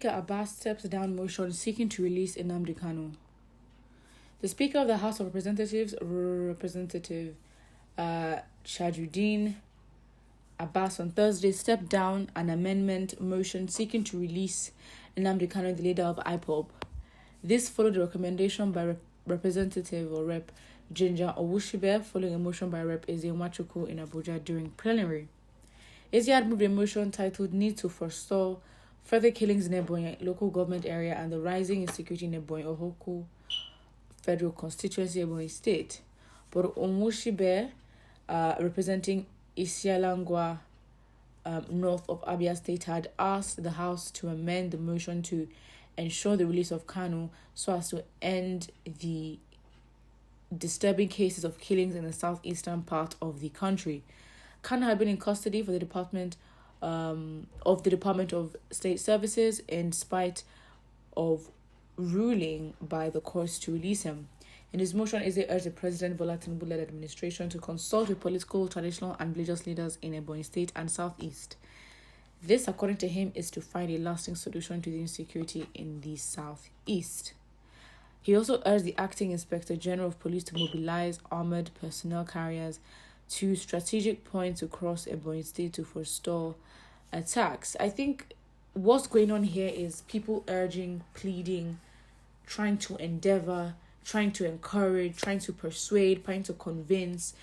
Speaker Abbas steps down motion seeking to release Nnamdi Kanu. The Speaker of the House of Representatives, Representative Shajuddin Abbas, on Thursday stepped down an amendment motion seeking to release Nnamdi Kanu, the leader of IPOB. This followed a recommendation by Representative or Rep. Ginger Owushibe, following a motion by Rep. Eze Nwachukwu in Abuja during plenary. Eze had moved a motion titled Need to Forestall Further Killings in Ebonyi Local Government Area and the Rising Insecurity in Ebonyi Ohoku Federal Constituency, Ebonyi State. But Owushibe, representing Isialangwa, north of Abia State, had asked the House to amend the motion to ensure the release of Kanu so as to end the disturbing cases of killings in the southeastern part of the country. Kanu had been in custody for the Department of State Services in spite of ruling by the courts to release him. In his motion, Eze urged the President Bola Tinubu-led administration to consult with political, traditional and religious leaders in Ebonyi State and Southeast. This, according to him, is to find a lasting solution to the insecurity in the Southeast. He also urged the Acting Inspector General of Police to mobilize armored personnel carriers to strategic points across Ebonyi State to forestall attacks. I think what's going on here is people urging, pleading, trying to endeavor, trying to encourage, trying to persuade, trying to convince,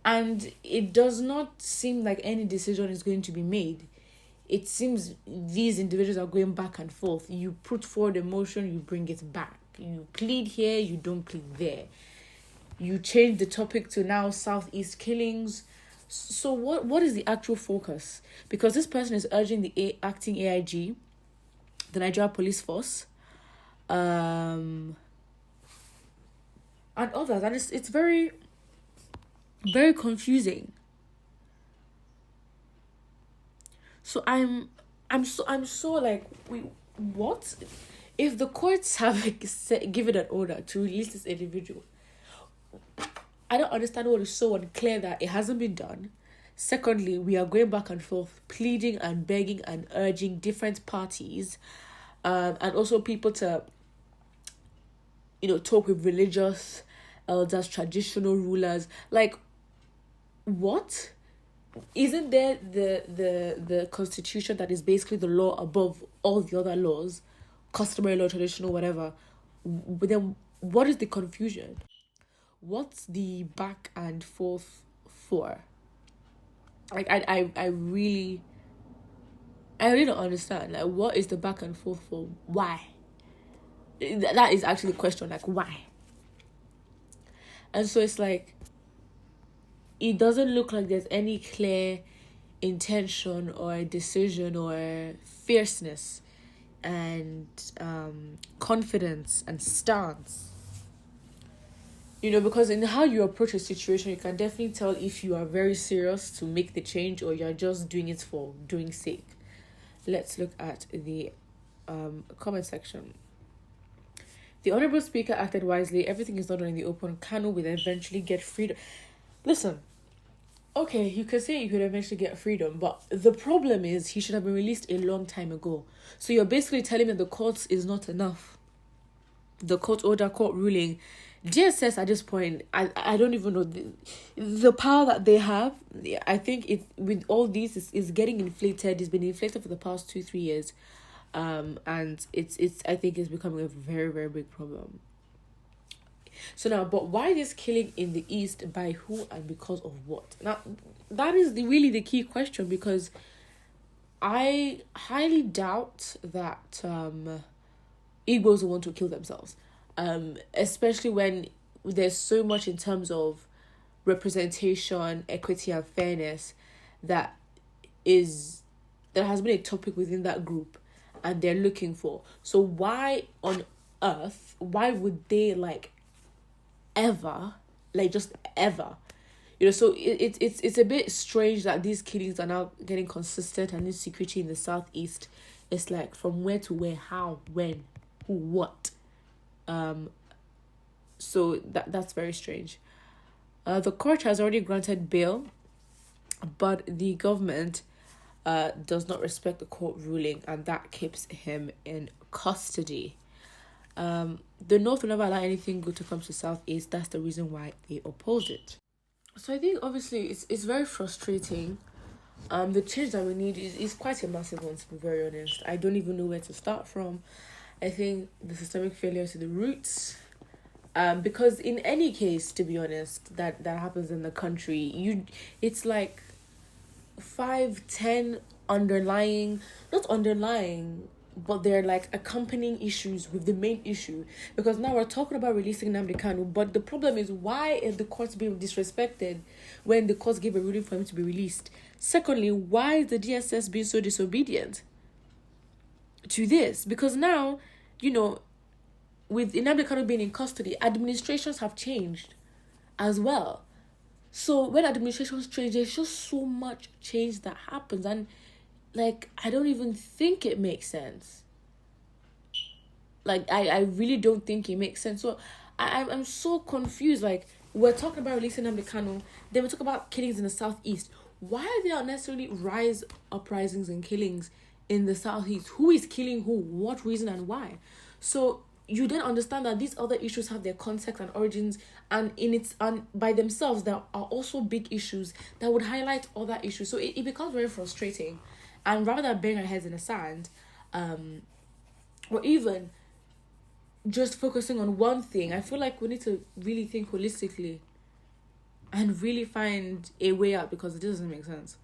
and it does not seem like any decision is going to be made. It seems these individuals are going back and forth. You put forward a motion, you bring it back. You plead here, you don't plead there. You change the topic to now Southeast killings. So what is the actual focus? Because this person is urging the acting AIG, the Nigeria Police Force, and others, and it's very, very confusing. So I'm so like, wait, what? If the courts have given an order to release this individual, I don't understand what is so unclear that it hasn't been done. Secondly, we are going back and forth, pleading and begging and urging different parties, and also people to, talk with religious elders, traditional rulers. Like, what? Isn't there the constitution that is basically the law above all the other laws, customary law, traditional, whatever? But then what is the confusion? What's the back and forth for? Like, I really don't understand. Like, what is the back and forth for? Why? That is actually the question. Like, why? And so it's like, it doesn't look like there's any clear intention or decision or fierceness and confidence and stance. Because in how you approach a situation, you can definitely tell if you are very serious to make the change or you're just doing it for doing sake. Let's look at the comment section. The Honourable Speaker acted wisely. Everything is not done in the open. Kanu will eventually get freedom. Listen, okay, you could say you could eventually get freedom, but the problem is he should have been released a long time ago. So you're basically telling me the courts is not enough. The court order, court ruling. DSS at this point, I don't even know the power that they have. I think it with all these is getting inflated. It's been inflated for the past 2-3 years, and it's I think it's becoming a very, very big problem. So now, but why this killing in the East? By who and because of what? Now, that is really the key question, because I highly doubt that Igbos will want to kill themselves. Especially when there's so much in terms of representation, equity and fairness that has been a topic within that group and they're looking for. So why on earth, why would they ever, just ever, so it's a bit strange that these killings are now getting consistent and this security in the Southeast. It's like from where to where, how, when, who, what. So that's very strange. The court has already granted bail, but the government does not respect the court ruling, and that keeps him in custody. The North will never allow anything good to come to Southeast. That's the reason why they oppose it. So I think obviously it's very frustrating. The change that we need is quite a massive one, to be very honest. I don't even know where to start from. I think the systemic failure to the roots. Because in any case, to be honest, that happens in the country, it's like 5-10 not underlying, but they're like accompanying issues with the main issue. Because now we're talking about releasing Nnamdi Kanu, but the problem is, why is the court being disrespected when the court gave a ruling for him to be released? Secondly, why is the DSS being so disobedient to this? Because now, with Nnamdi Kanu being in custody, administrations have changed as well. So when administrations change, there's just so much change that happens, and I don't even think it makes sense. I really don't think it makes sense. So I'm so confused. We're talking about releasing Nnamdi Kanu, then we talk about killings in the Southeast. Why are there unnecessarily uprisings and killings in the Southeast? Who is killing who? What reason and why? So you then understand that these other issues have their context and origins, and by themselves there are also big issues that would highlight other issues. So it becomes very frustrating. And rather than burying our heads in the sand, or even just focusing on one thing, I feel like we need to really think holistically and really find a way out, because it doesn't make sense.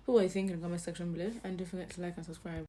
What do you think in the comment section below? And don't forget to like and subscribe.